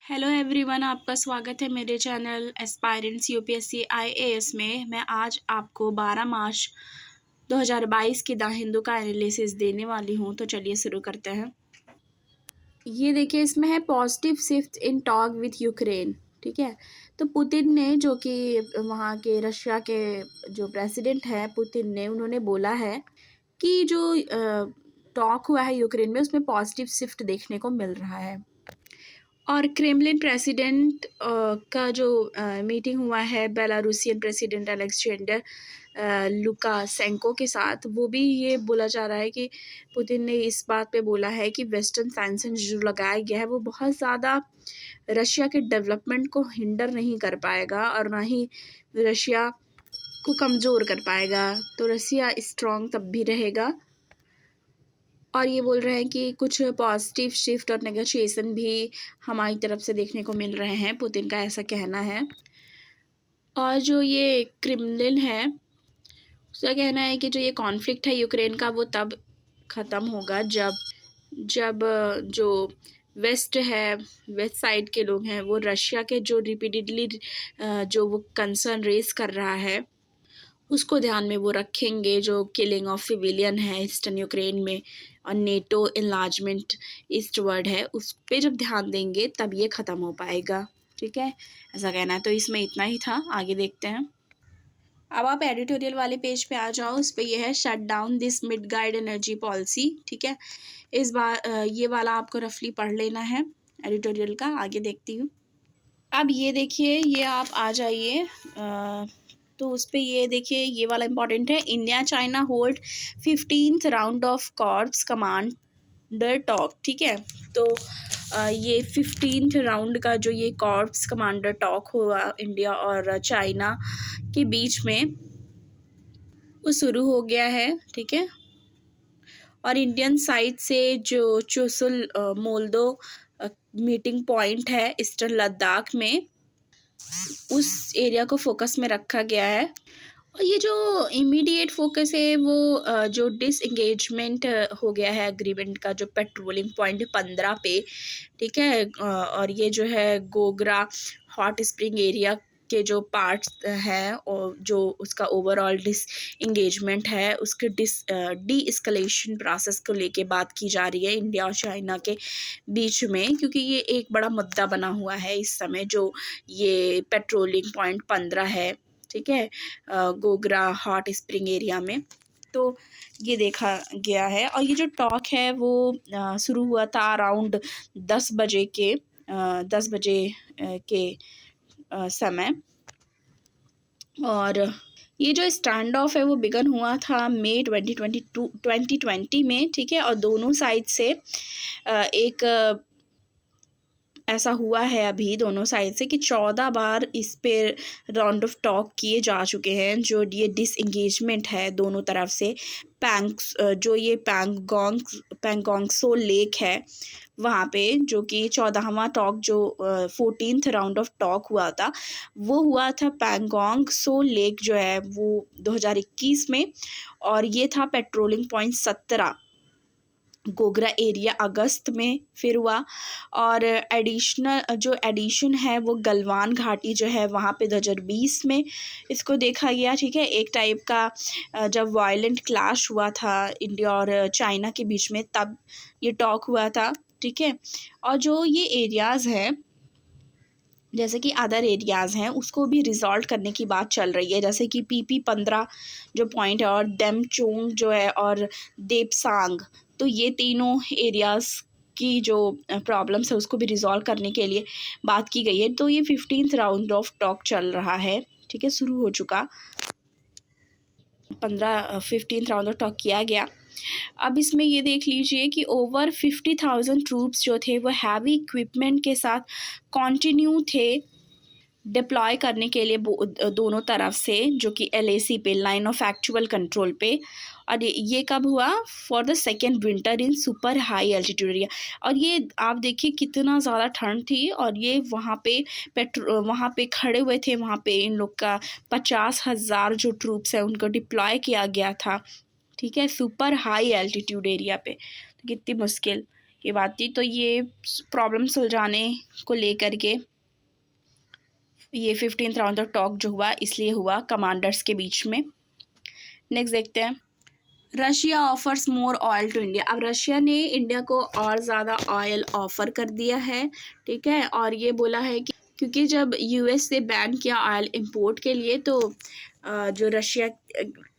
Hello everyone, आपका स्वागत है मेरे चैनल एस्पायरेंट्स यूपीएससी आईएएस में। मैं आज आपको 12 मार्च 2022 की द हिंदू का एनालिसिस देने वाली हूँ। तो चलिए शुरू करते हैं। ये देखिए, इसमें है positive shift in talk with Ukraine. ठीक है, तो पुतिन ने, जो कि वहाँ के रशिया के जो प्रेसिडेंट है पुतिन ने, उन्होंने बोला है कि जो टॉक हुआ है यूक्रेन में उसमें पॉजिटिव शिफ्ट देखने को मिल रहा है। और क्रेमलिन प्रेसिडेंट का जो मीटिंग हुआ है बेलारूसियन प्रेसिडेंट अलेक्जेंडर लुकाशेंको के साथ, वो भी ये बोला जा रहा है कि पुतिन ने इस बात पे बोला है कि वेस्टर्न सैंक्शन जो लगाया गया है वो बहुत ज़्यादा रशिया के डेवलपमेंट को हिंडर नहीं कर पाएगा और ना ही रशिया को कमज़ोर कर पाएगा। तो रशिया स्ट्रॉन्ग तब भी रहेगा। और ये बोल रहे हैं कि कुछ पॉजिटिव शिफ्ट और नेगोशिएशन भी हमारी तरफ से देखने को मिल रहे हैं, पुतिन का ऐसा कहना है। और जो ये क्रेमलिन है उसका कहना है कि जो ये कॉन्फ्लिक्ट है यूक्रेन का वो तब ख़त्म होगा जब जो वेस्ट है, वेस्ट साइड के लोग हैं, वो रशिया के जो रिपीटेडली जो वो कंसर्न रेज कर रहा है उसको ध्यान में वो रखेंगे। जो किलिंग ऑफ सिविलियन है ईस्टर्न यूक्रेन में और नेटो इनलार्जमेंट ईस्टवर्ड है, उस पर जब ध्यान देंगे तब ये ख़त्म हो पाएगा। ठीक है, ऐसा कहना है। तो इसमें इतना ही था, आगे देखते हैं। अब आप एडिटोरियल वाले पेज पे आ जाओ। उस पर यह है shut down this mid guide energy policy. ठीक है, इस बार ये वाला आपको रफली पढ़ लेना है एडिटोरियल का। आगे देखती हूँ। अब ये देखिए, ये आप आ जाइए तो उस पर ये देखिए, ये वाला इम्पॉर्टेंट है। India China hold 15th round of corps commander talk. ठीक है, तो ये 15th राउंड का जो ये कॉर्प्स कमांडर टॉक हुआ इंडिया और चाइना के बीच में, वो शुरू हो गया है। ठीक है, और इंडियन साइड से जो चुशुल मोल्दो मीटिंग पॉइंट है ईस्टर्न लद्दाख में, उस एरिया को फोकस में रखा गया है। और ये जो इमीडिएट फोकस है वो जो डिसएंगेजमेंट हो गया है एग्रीमेंट का, जो पेट्रोलिंग पॉइंट 15 पे। ठीक है, और ये जो है गोगरा हॉट स्प्रिंग एरिया के जो पार्ट्स हैं और जो उसका ओवरऑल डिसएंगेजमेंट है, उसके डी एस्केलेशन प्रोसेस को लेके बात की जा रही है इंडिया और चाइना के बीच में, क्योंकि ये एक बड़ा मुद्दा बना हुआ है इस समय, जो ये पेट्रोलिंग पॉइंट 15 है। ठीक है, गोगरा हॉट स्प्रिंग एरिया में। तो ये देखा गया है। और ये जो टॉक है वो शुरू हुआ था अराउंड 10 बजे के समय। और ये जो स्टैंड ऑफ है वो बिगन हुआ था मई 2020 में। ठीक है, और दोनों साइड से एक ऐसा हुआ है अभी दोनों साइड से कि 14 बार इस पे राउंड ऑफ टॉक किए जा चुके हैं। जो ये डिसएंगेजमेंट है दोनों तरफ से, जो ये पैंगोंगसो लेक है वहाँ पे, जो कि 14वां टॉक, जो 14th राउंड ऑफ टॉक हुआ था, वो हुआ था पैंगोंगसो लेक जो है वो 2021 में। और ये था पेट्रोलिंग पॉइंट 17 गोगरा एरिया अगस्त में फिर हुआ। और एडिशन है वो गलवान घाटी जो है वहाँ पे 2020 में इसको देखा गया। ठीक है, एक टाइप का जब वायलेंट क्लैश हुआ था इंडिया और चाइना के बीच में, तब ये टॉक हुआ था। ठीक है, और जो ये एरियाज़ हैं जैसे कि अदर एरियाज़ हैं उसको भी रिजॉल्व करने की बात चल रही है, जैसे कि PP-15 जो पॉइंट है, और डेमचोंग जो है, और देपसांग। तो ये तीनों एरियाज़ की जो प्रॉब्लम्स है उसको भी रिजॉल्व करने के लिए बात की गई है। तो ये 15th राउंड ऑफ टॉक चल रहा है। ठीक है, शुरू हो चुका 15th राउंड ऑफ टॉक किया गया। अब इसमें ये देख लीजिए कि ओवर 50,000 ट्रूप्स जो थे वो हैवी इक्विपमेंट के साथ कंटिन्यू थे डिप्लॉय करने के लिए दोनों तरफ से, जो कि LAC पे, लाइन ऑफ एक्चुअल कंट्रोल पे। और ये कब हुआ? For the second winter in super high altitude area. और ये आप देखिए कितना ज़्यादा ठंड थी, और ये वहाँ पे खड़े हुए थे। वहाँ पे इन लोग का 50,000 जो ट्रूप्स है उनको डिप्लॉय किया गया था। ठीक है, सुपर हाई एल्टीट्यूड एरिया पे। तो कितनी मुश्किल, ये बात थी। तो ये प्रॉब्लम सुलझाने को लेकर के ये 15th राउंड ऑफ टॉक जो हुआ इसलिए हुआ कमांडर्स के बीच में। नेक्स्ट देखते हैं, Russia offers more oil to India. अब रशिया ने इंडिया को और ज़्यादा ऑयल ऑफ़र कर दिया है, ठीक है। और ये बोला है कि क्योंकि जब यूएस से बैन किया ऑयल इंपोर्ट के लिए, तो जो रशिया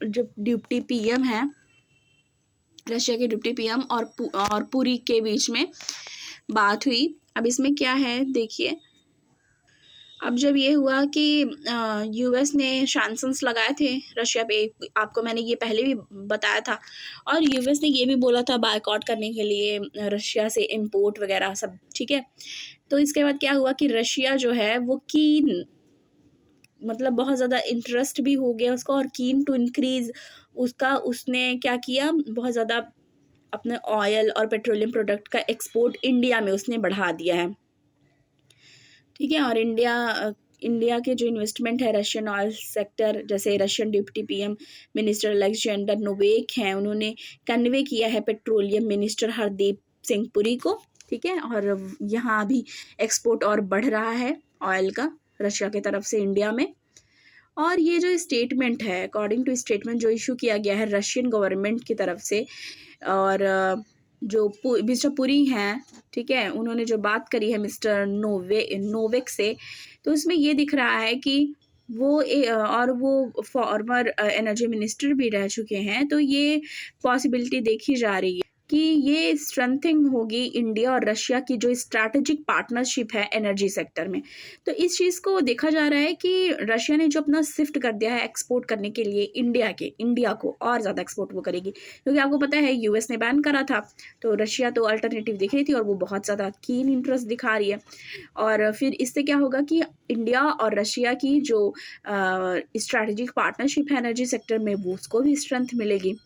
जो डिप्टी पीएम है, रशिया के डिप्टी पीएम और पुरी के बीच में बात हुई। अब इसमें क्या है देखिए, अब जब ये हुआ कि यूएस ने सैंक्शंस लगाए थे रशिया पे, आपको मैंने ये पहले भी बताया था, और यूएस ने ये भी बोला था बायकॉट करने के लिए रशिया से इंपोर्ट वगैरह सब, ठीक है। तो इसके बाद क्या हुआ कि रशिया जो है वो कीन, मतलब बहुत ज़्यादा इंटरेस्ट भी हो गया उसको, और कीन टू इंक्रीज उसका, उसने क्या किया, बहुत ज़्यादा अपने ऑयल और पेट्रोलियम प्रोडक्ट का एक्सपोर्ट इंडिया में उसने बढ़ा दिया है, ठीक है। और इंडिया के जो इन्वेस्टमेंट है रशियन ऑयल सेक्टर, जैसे Russian deputy PM minister Alexander Novak हैं, उन्होंने कन्वे किया है पेट्रोलियम मिनिस्टर हरदीप सिंह पुरी को, ठीक है। और यहाँ अभी एक्सपोर्ट और बढ़ रहा है ऑयल का रशिया की तरफ से इंडिया में। और ये जो स्टेटमेंट है, अकॉर्डिंग टू स्टेटमेंट जो इशू किया गया है रशियन गवर्नमेंट की तरफ से, और जो मिस्टर पुरी हैं, ठीक है, उन्होंने जो बात करी है मिस्टर नोवेक से, तो उसमें ये दिख रहा है कि और वो फॉर्मर एनर्जी मिनिस्टर भी रह चुके हैं। तो ये पॉसिबिलिटी देखी जा रही है कि ये स्ट्रेंथिंग होगी इंडिया और रशिया की जो स्ट्रैटेजिक पार्टनरशिप है एनर्जी सेक्टर में। तो इस चीज़ को देखा जा रहा है कि रशिया ने जो अपना शिफ्ट कर दिया है एक्सपोर्ट करने के लिए इंडिया को और ज़्यादा एक्सपोर्ट वो करेगी, क्योंकि आपको पता है यूएस ने बैन करा था, तो रशिया तो अल्टरनेटिव दिख रही थी और वो बहुत ज़्यादा कीन इंटरेस्ट दिखा रही है। और फिर इससे क्या होगा कि इंडिया और रशिया की जो स्ट्रैटेजिक पार्टनरशिप है एनर्जी सेक्टर में, वो उसको भी स्ट्रेंथ मिलेगी।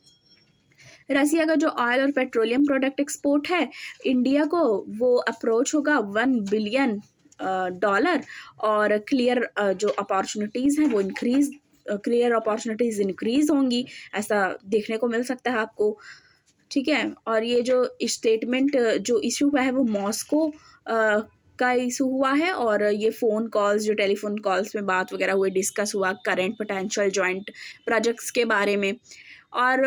रसिया का जो ऑयल और पेट्रोलियम प्रोडक्ट एक्सपोर्ट है इंडिया को, वो अप्रोच होगा $1 बिलियन, और क्लियर जो अपॉर्चुनिटीज़ हैं वो क्लियर अपॉर्चुनिटीज़ इंक्रीज होंगी, ऐसा देखने को मिल सकता है आपको, ठीक है। और ये जो स्टेटमेंट जो इशू हुआ है वो मॉस्को का इशू हुआ है, और ये फ़ोन कॉल्स, जो टेलीफोन कॉल्स में बात वगैरह हुई, डिस्कस हुआ करेंट पोटेंशियल जॉइंट प्रोजेक्ट्स के बारे में। और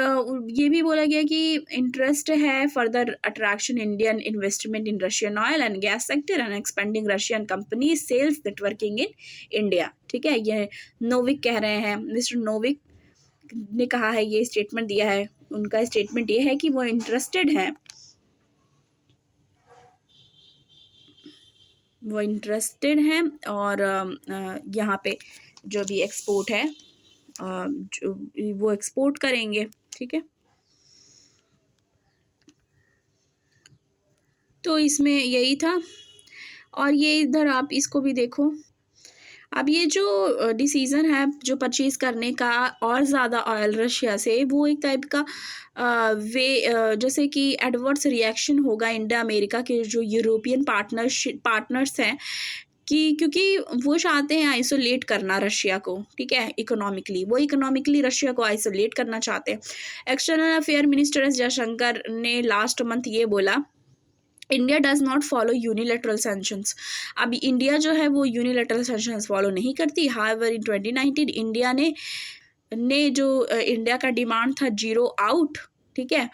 ये भी बोला गया कि इंटरेस्ट है further attraction Indian investment in Russian oil and gas sector and expanding Russian company sales networking in India, ठीक है। ये नोविक कह रहे हैं, मिस्टर नोविक ने कहा है, ये स्टेटमेंट दिया है। उनका स्टेटमेंट ये है कि वो इंटरेस्टेड हैं, और यहाँ पे जो भी एक्सपोर्ट है जो वो एक्सपोर्ट करेंगे, ठीक है। तो इसमें यही था। और ये इधर आप इसको भी देखो, अब ये जो डिसीज़न है जो परचेज़ करने का और ज़्यादा ऑयल रशिया से, वो एक टाइप का जैसे कि एडवर्स रिएक्शन होगा इंडिया अमेरिका के जो यूरोपियन पार्टनर्स हैं, कि क्योंकि वो चाहते हैं आइसोलेट करना रशिया को, ठीक है, इकोनॉमिकली रशिया को आइसोलेट करना चाहते हैं। External affair minister S Jaishankar ने लास्ट मंथ ये बोला, India does not follow unilateral sanctions. अब इंडिया जो है वो यूनिलेटरल सैंक्शंस फॉलो नहीं करती। हाउएवर इन 2019 इंडिया ने जो इंडिया का डिमांड था जीरो आउट, ठीक है,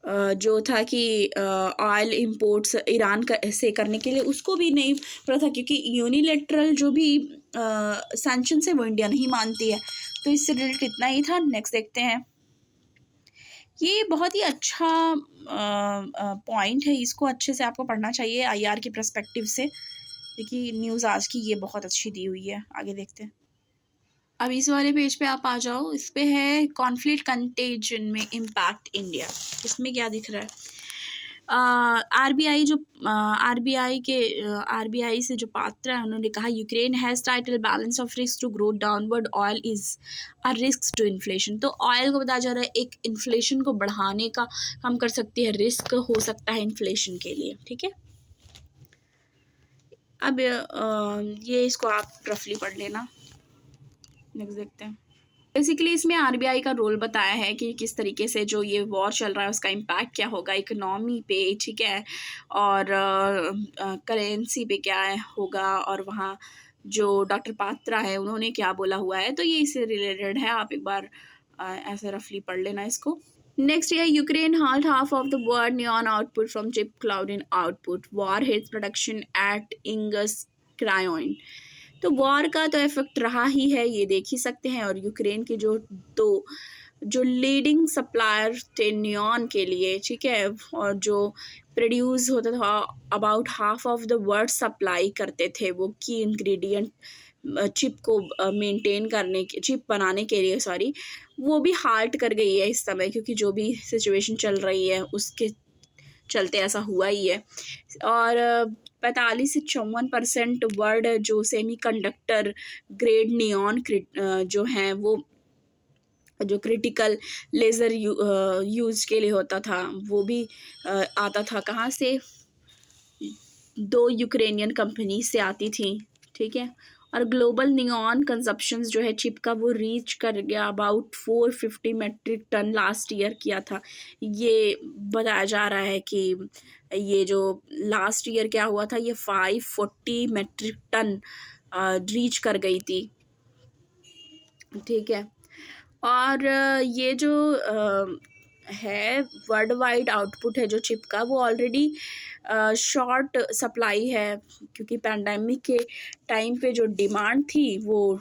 जो था कि ऑयल इंपोर्ट्स ईरान से करने के लिए, उसको भी नहीं पड़ा था, क्योंकि यूनिलेटरल जो भी सैंक्शंस है वो इंडिया नहीं मानती है। तो इससे रिलेटेड इतना ही था। नेक्स्ट देखते हैं, ये बहुत ही अच्छा पॉइंट है, इसको अच्छे से आपको पढ़ना चाहिए आईआर के पर्सपेक्टिव से, क्योंकि न्यूज़ आज की ये बहुत अच्छी दी हुई है। आगे देखते हैं। अब इस वाले पेज पे आप आ जाओ, इस पे है कॉन्फ्लिक्ट कंटेजन में इम्पैक्ट इंडिया। इसमें क्या दिख रहा है, आरबीआई से जो पात्र है उन्होंने कहा Ukraine has tilted balance of risk to grow downward oil is a risk to inflation. तो ऑयल को बताया जा रहा है एक इन्फ्लेशन को बढ़ाने का काम कर सकती है, रिस्क हो सकता है इन्फ्लेशन के लिए, ठीक है। अब ये इसको आप रफली पढ़ लेना। नेक्स्ट देखते हैं। बेसिकली इसमें आरबीआई का रोल बताया है कि किस तरीके से जो ये वॉर चल रहा है उसका इम्पैक्ट क्या होगा इकोनॉमी पे, ठीक है, और करेंसी पे क्या होगा, और वहाँ जो डॉक्टर पात्रा है उन्होंने क्या बोला हुआ है, तो ये इससे रिलेटेड है। आप एक बार ऐसे रफली पढ़ लेना इसको। नेक्स्ट है Ukraine halt half of the world neon output from chip cloud in output. War hits production at Ingus Cryon. तो वॉर का तो इफेक्ट रहा ही है, ये देख ही सकते हैं। और यूक्रेन के जो लीडिंग सप्लायर थे नियॉन के लिए, ठीक है, और जो प्रोड्यूस होता था about half of the world supply करते थे वो की इंग्रेडिएंट चिप को मेंटेन करने के, चिप बनाने के लिए, सॉरी, वो भी हाल्ट कर गई है इस समय, क्योंकि जो भी सिचुएशन चल रही है उसके चलते ऐसा हुआ ही है। और 45 से 54% वर्ल्ड जो सेमीकंडक्टर ग्रेड नियॉन जो हैं वो जो क्रिटिकल लेज़र यूज के लिए होता था वो भी आता था कहाँ से, 2 यूक्रेनियन कंपनी से आती थी, ठीक है। और ग्लोबल नियॉन कंजप्शंस जो है चिप का वो रीच कर गया about 450 metric ton last year किया था। ये बताया जा रहा है कि ये जो लास्ट ईयर क्या हुआ था, ये 540 मेट्रिक टन रीच कर गई थी, ठीक है। और ये जो है वर्ल्ड वाइड आउटपुट है जो चिप का, वो ऑलरेडी शॉर्ट सप्लाई है, क्योंकि पैंडेमिक के टाइम पे जो डिमांड थी वो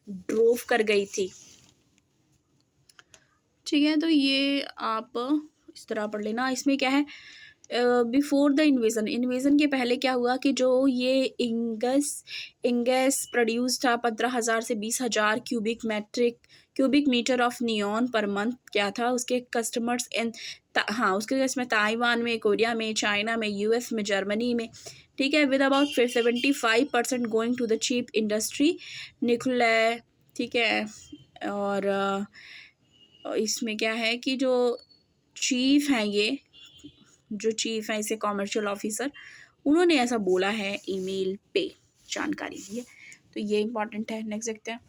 ड्रोव कर गई थी, ठीक है। तो ये आप इस तरह पढ़ लेना। इसमें क्या है, बिफोर द इन्वेजन के पहले क्या हुआ कि जो ये इंगस प्रोड्यूस था 15,000 से 20,000 cubic metre of neon per month क्या था, उसके कस्टमर्स उसके इसमें ताइवान में, कोरिया में, चाइना में, यूएस में, जर्मनी में, ठीक है, with about 75% going to the cheap industry निकले, ठीक है। और इसमें क्या है कि जो चीफ हैं, ये जो चीफ है इसे कॉमर्शियल ऑफिसर, उन्होंने ऐसा बोला है, ईमेल पे जानकारी दी है, तो ये इंपॉर्टेंट है। नेक्स्ट देखते हैं,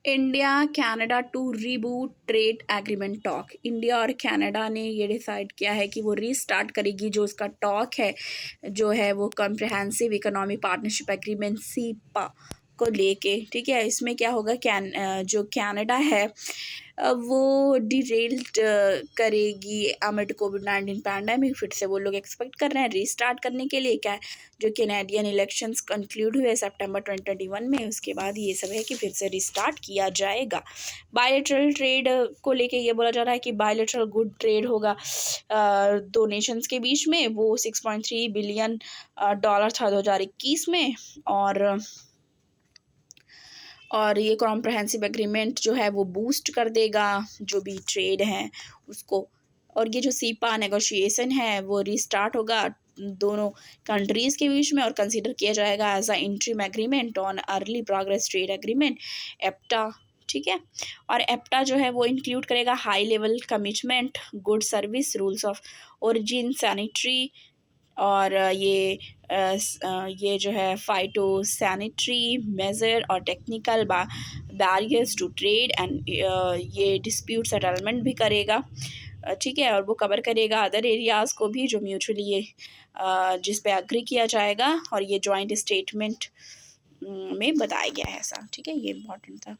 India Canada to reboot trade agreement talk. India और कनाडा ने ये डिसाइड किया है कि वो रीस्टार्ट करेगी जो उसका टॉक है, जो है वो comprehensive economic partnership agreement cepa को लेके, ठीक है। इसमें क्या होगा, जो कनाडा है वो डिरेल्ड करेगी अमिड कोविड-19 पैंडेमिक। फिर से वो लोग एक्सपेक्ट कर रहे हैं रीस्टार्ट करने के लिए, क्या जो कैनेडियन इलेक्शंस कंक्लूड हुए सितंबर 2021 में, उसके बाद ये सब है कि फिर से रीस्टार्ट किया जाएगा। बायलैटरल ट्रेड को लेके ये बोला जा रहा है कि बायलैटरल गुड ट्रेड होगा 2 नेशंस के बीच में, वो $6.3 बिलियन था 2021 में। और ये कॉम्प्रहेंसिव एग्रीमेंट जो है वो बूस्ट कर देगा जो भी ट्रेड है उसको। और ये जो सीपा नेगोशिएशन है वो रीस्टार्ट होगा दोनों कंट्रीज़ के बीच में, और कंसीडर किया जाएगा as a interim agreement on early progress trade agreement EPTA, ठीक है। और एप्टा जो है वो इंक्लूड करेगा high level commitment, good service, rules of origin, sanitary, और ये जो है फाइटो सैनिटरी मेजर और technical barriers to trade and ये डिस्प्यूट सेटलमेंट भी करेगा, ठीक है। और वो कवर करेगा अदर एरियाज़ को भी जो म्यूचुअली ये जिस पे एग्री किया जाएगा, और ये जॉइंट स्टेटमेंट में बताया गया है ऐसा, ठीक है। ये इम्पोर्टेंट था।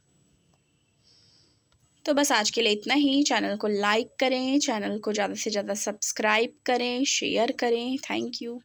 तो बस आज के लिए इतना ही। चैनल को लाइक करें, चैनल को ज़्यादा से ज़्यादा सब्सक्राइब करें, शेयर करें। Thank you.